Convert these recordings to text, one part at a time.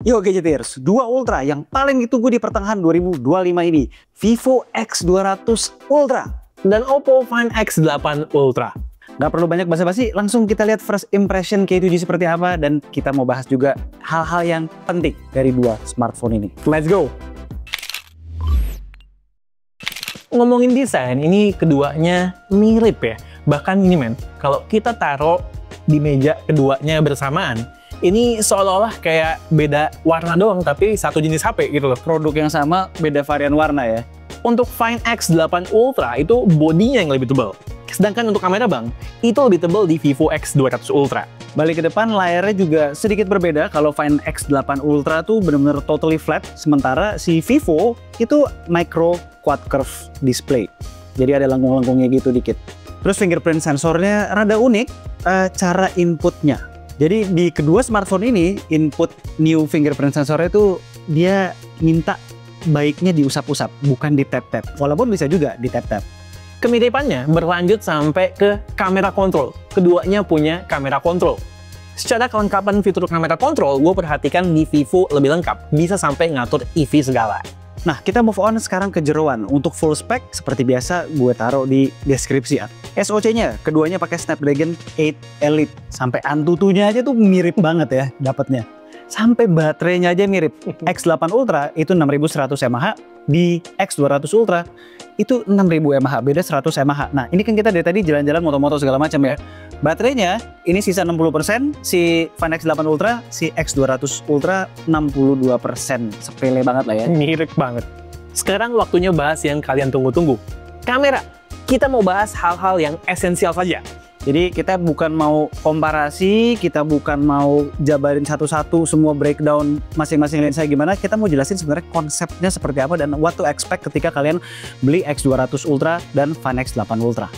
Yo Gadgeters, dua Ultra yang paling ditunggu di pertengahan 2025 ini, Vivo X200 Ultra dan Oppo Find X8 Ultra. Nggak perlu banyak basa-basi, langsung kita lihat first impression K7 seperti apa, dan kita mau bahas juga hal-hal yang penting dari dua smartphone ini. Let's go! Ngomongin desain, ini keduanya mirip ya. Bahkan ini men, kalau kita taruh di meja keduanya bersamaan, ini seolah-olah kayak beda warna doang, tapi satu jenis HP gitu loh. Produk yang sama, beda varian warna ya. Untuk Find X8 Ultra itu bodinya yang lebih tebal. Sedangkan untuk kamera bang, itu lebih tebal di Vivo X200 Ultra. Balik ke depan, layarnya juga sedikit berbeda. Kalau Find X8 Ultra tuh bener-bener totally flat, sementara si Vivo itu micro quad curve display. Jadi ada lengkung-lengkungnya gitu dikit. Terus fingerprint sensornya rada unik, cara inputnya. Jadi di kedua smartphone ini, input new fingerprint sensornya itu dia minta baiknya diusap-usap, bukan di tap-tap. Walaupun bisa juga di tap-tap. Kemiripannya berlanjut sampai ke kamera kontrol. Keduanya punya kamera kontrol. Secara kelengkapan fitur kamera kontrol, gue perhatikan di Vivo lebih lengkap. Bisa sampai ngatur EV segala. Nah, kita move on sekarang ke jeroan. Untuk full spec, seperti biasa gue taruh di deskripsi ya. SoC-nya, keduanya pakai Snapdragon 8 Elite. Sampai Antutunya aja tuh mirip banget ya dapatnya. Sampai baterainya aja mirip. X8 Ultra itu 6100 mAh, di X200 Ultra itu 6000 mAh, beda 100 mAh. Nah, ini kan kita dari tadi jalan-jalan moto-moto segala macam ya. Baterainya ini sisa 60%, si Find X8 Ultra, si X200 Ultra 62%. Sepele banget lah ya. Mirip banget. Sekarang waktunya bahas yang kalian tunggu-tunggu. Kamera. Kita mau bahas hal-hal yang esensial saja. Jadi kita bukan mau komparasi, kita bukan mau jabarin satu-satu semua breakdown masing-masing lensa gimana, kita mau jelasin sebenarnya konsepnya seperti apa dan what to expect ketika kalian beli X200 Ultra dan Find X8 Ultra.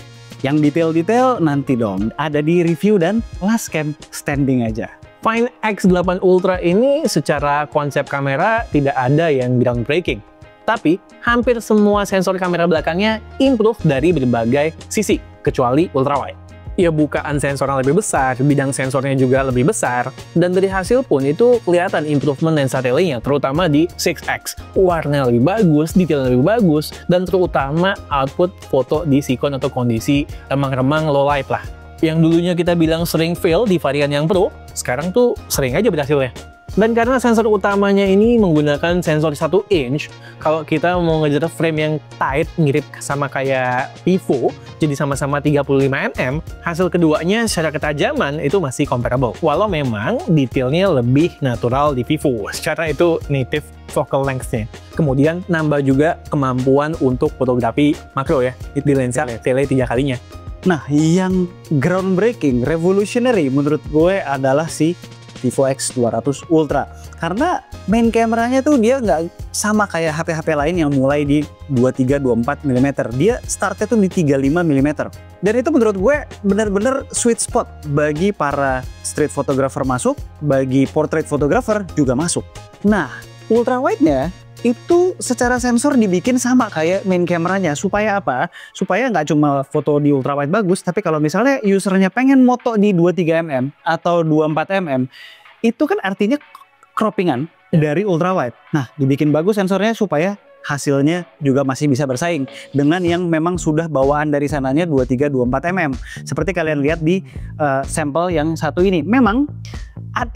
Yang detail-detail nanti dong, ada di review dan last cam standing aja. Find X8 Ultra ini secara konsep kamera tidak ada yang groundbreaking. Tapi hampir semua sensor kamera belakangnya improve dari berbagai sisi, kecuali ultrawide. Ya bukaan sensornya lebih besar, bidang sensornya juga lebih besar, dan dari hasil pun itu kelihatan improvement lensa tele-nya, terutama di 6X. Warnanya lebih bagus, detailnya lebih bagus, dan terutama output foto di sikon atau kondisi remang-remang low light lah. Yang dulunya kita bilang sering fail di varian yang Pro, sekarang tuh sering aja berhasilnya. Dan karena sensor utamanya ini menggunakan sensor 1 inch, kalau kita mau ngejar frame yang tight, mirip sama kayak Vivo, jadi sama-sama 35mm, hasil keduanya secara ketajaman itu masih comparable. Walau memang detailnya lebih natural di Vivo, secara itu native focal length-nya. Kemudian nambah juga kemampuan untuk fotografi makro ya, di lensa tele 3 kalinya. Nah, yang groundbreaking, revolutionary menurut gue adalah si Vivo X200 Ultra, karena main kameranya tuh dia nggak sama kayak HP-HP lain yang mulai di 23-24 mm. Dia startnya tuh di 35 mm. Dan itu menurut gue bener-bener sweet spot bagi para street photographer masuk, bagi portrait photographer juga masuk. Nah, ultra wide-nya itu secara sensor dibikin sama kayak main kameranya. Supaya apa? Supaya nggak cuma foto di ultrawide bagus, tapi kalau misalnya usernya pengen moto di 23mm atau 24mm, itu kan artinya croppingan dari ultrawide. Nah, dibikin bagus sensornya supaya hasilnya juga masih bisa bersaing dengan yang memang sudah bawaan dari sananya 23-24mm. Seperti kalian lihat di sampel yang satu ini. Memang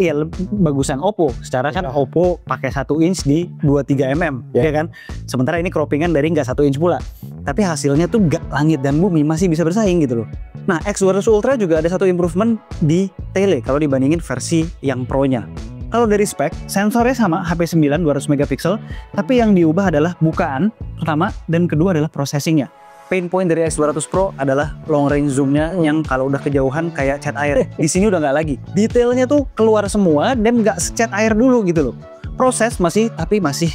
ya bagusan Oppo. Secara kan Oppo pakai 1 inch di 23mm, ya kan? Sementara ini croppingan dari nggak 1 inch pula. Tapi hasilnya tuh nggak langit dan bumi, masih bisa bersaing gitu loh. Nah, X200 Ultra juga ada satu improvement di tele kalau dibandingin versi yang Pro-nya. Kalau dari spek, sensornya sama HP9 200 megapiksel, tapi yang diubah adalah bukaan pertama dan kedua adalah processingnya. Pain point dari X200 Pro adalah long range zoomnya yang kalau udah kejauhan kayak cat air. Di sini udah nggak lagi. Detailnya tuh keluar semua dan nggak secat air dulu gitu loh. Proses masih, tapi masih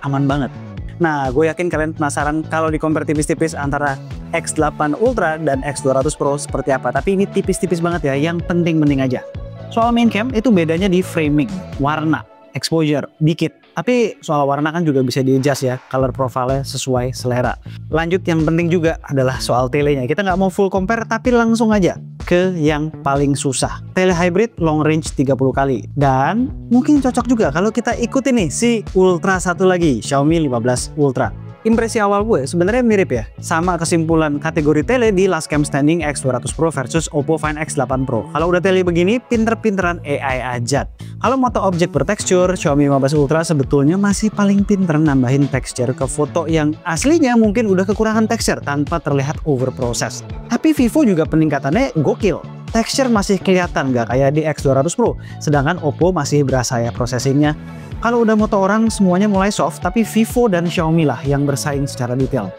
aman banget. Nah, gue yakin kalian penasaran kalau di-compare tipis-tipis antara X8 Ultra dan X200 Pro seperti apa. Tapi ini tipis-tipis banget ya, yang penting-penting aja. Soal main cam, itu bedanya di framing, warna, exposure, dikit. Tapi soal warna kan juga bisa di-adjust ya, color profile-nya sesuai selera. Lanjut, yang penting juga adalah soal telenya. Kita nggak mau full compare, tapi langsung aja ke yang paling susah. Tele hybrid long range 30 kali. Dan mungkin cocok juga kalau kita ikutin nih si Ultra satu lagi, Xiaomi 15 Ultra. Impresi awal gue sebenarnya mirip ya, sama kesimpulan kategori tele di Last Cam Standing X200 Pro versus Oppo Find X8 Pro. Kalau udah tele begini, pinter-pinteran AI aja. Kalau moto objek bertekstur, Xiaomi 15 Ultra sebetulnya masih paling pinter nambahin tekstur ke foto yang aslinya mungkin udah kekurangan tekstur tanpa terlihat overprocess. Tapi Vivo juga peningkatannya gokil. Tekstur masih kelihatan nggak kayak di X200 Pro, sedangkan Oppo masih berasa ya processingnya. Kalau udah moto orang semuanya mulai soft, tapi Vivo dan Xiaomi lah yang bersaing secara detail.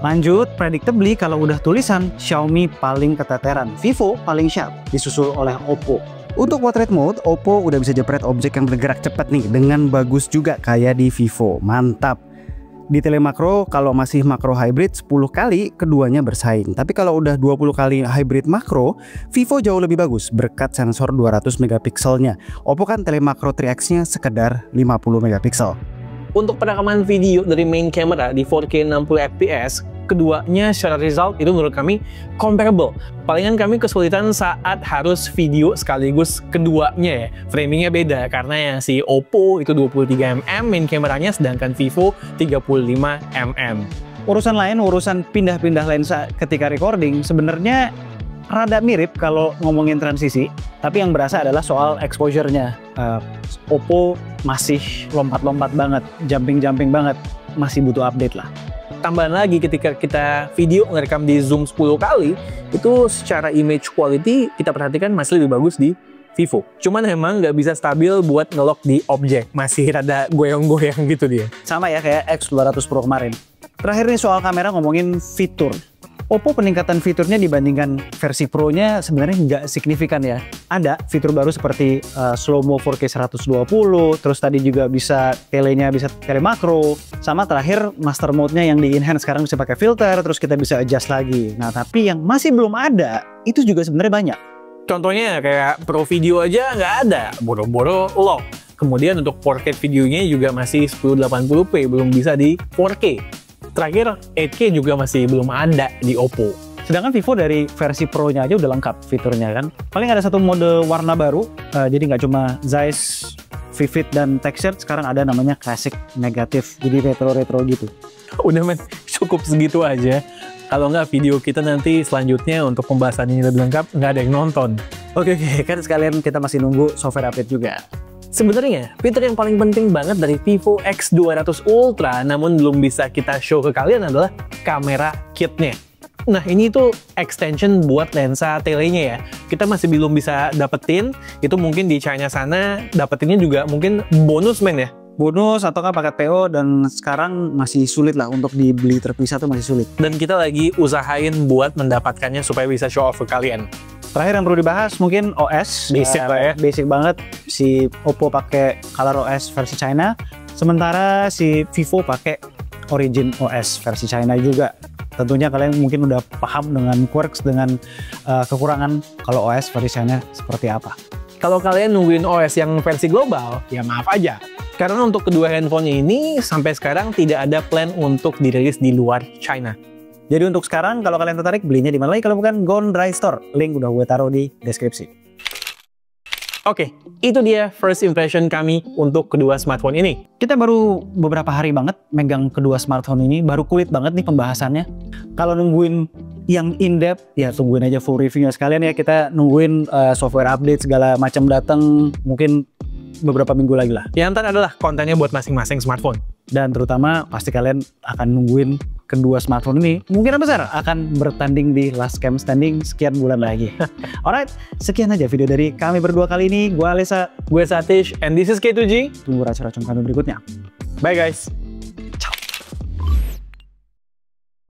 Lanjut, predictably kalau udah tulisan, Xiaomi paling keteteran, Vivo paling sharp, disusul oleh Oppo. Untuk portrait mode, Oppo udah bisa jepret objek yang bergerak cepat nih, dengan bagus juga kayak di Vivo, mantap. Di tele makro, kalau masih makro hybrid 10 kali, keduanya bersaing. Tapi kalau udah 20 kali hybrid makro, Vivo jauh lebih bagus berkat sensor 200 megapikselnya. Oppo kan tele makro 3x-nya sekedar 50 megapiksel. Untuk perekaman video dari main camera di 4K 60 fps, keduanya secara result itu menurut kami comparable. Palingan kami kesulitan saat harus video sekaligus keduanya ya. Framingnya beda karena yang si Oppo itu 23mm main kameranya, sedangkan Vivo 35mm. Urusan lain, urusan pindah-pindah lensa ketika recording sebenarnya rada mirip kalau ngomongin transisi, tapi yang berasa adalah soal exposure-nya. Oppo masih lompat-lompat banget, jumping-jumping banget, masih butuh update lah. Tambahan lagi, ketika kita video ngerekam di zoom 10 kali, itu secara image quality kita perhatikan masih lebih bagus di Vivo. Cuman emang nggak bisa stabil buat nge-lock di objek, masih rada goyang-goyang gitu dia. Sama ya kayak X200 Pro kemarin. Terakhir nih soal kamera, ngomongin fitur. Oppo peningkatan fiturnya dibandingkan versi Pro-nya sebenarnya nggak signifikan ya. Ada fitur baru seperti slow-mo 4K 120, terus tadi juga bisa telenya bisa tele makro, sama terakhir master mode-nya yang di-enhance sekarang bisa pakai filter, terus kita bisa adjust lagi. Nah, tapi yang masih belum ada, itu juga sebenarnya banyak. Contohnya kayak Pro Video aja nggak ada, boro-boro lock. Kemudian untuk portrait videonya juga masih 1080p, belum bisa di 4K. Terakhir, 8K juga masih belum ada di Oppo. Sedangkan Vivo dari versi Pro-nya aja udah lengkap fiturnya kan. Paling ada satu mode warna baru, jadi nggak cuma Zeiss, Vivid, dan Textured, sekarang ada namanya Classic Negative, jadi retro-retro gitu. Udah men, cukup segitu aja. Kalau nggak video kita nanti selanjutnya untuk pembahasan ini lebih lengkap, nggak ada yang nonton. Oke, kan sekalian kita masih nunggu software update juga. Sebenarnya, fitur yang paling penting banget dari Vivo X200 Ultra namun belum bisa kita show ke kalian adalah kamera kitnya. Nah, ini tuh extension buat lensa telenya ya. Kita masih belum bisa dapetin, itu mungkin di China sana dapetinnya juga mungkin bonus men ya. Bonus atau kan paket PO, dan sekarang masih sulit lah untuk dibeli terpisah, tuh masih sulit. Dan kita lagi usahain buat mendapatkannya supaya bisa show off ke kalian. Terakhir yang perlu dibahas mungkin OS. Basic lah ya. Basic banget. Si Oppo pakai Color OS versi China, sementara si Vivo pakai Origin OS versi China juga. Tentunya kalian mungkin udah paham dengan quirks, dengan kekurangan kalau OS versi China seperti apa. Kalau kalian nungguin OS yang versi global, ya maaf aja. Karena untuk kedua handphone ini sampai sekarang tidak ada plan untuk dirilis di luar China. Jadi untuk sekarang kalau kalian tertarik, belinya di mana lagi kalau bukan Gone Dry Store. Link udah gue taruh di deskripsi. Oke, itu dia first impression kami untuk kedua smartphone ini. Kita baru beberapa hari banget megang kedua smartphone ini, baru kulit banget nih pembahasannya. Kalau nungguin yang in-depth, ya tungguin aja full reviewnya sekalian ya. Kita nungguin software update segala macam datang, mungkin beberapa minggu lagi lah. Yang ntar adalah kontennya buat masing-masing smartphone. Dan terutama pasti kalian akan nungguin kedua smartphone ini mungkin besar akan bertanding di Last Cam Standing sekian bulan lagi. Alright, sekian aja video dari kami berdua kali ini. Gue Alessa, gue Satish, and this is K2G. Tunggu racun-racun kami berikutnya. Bye guys.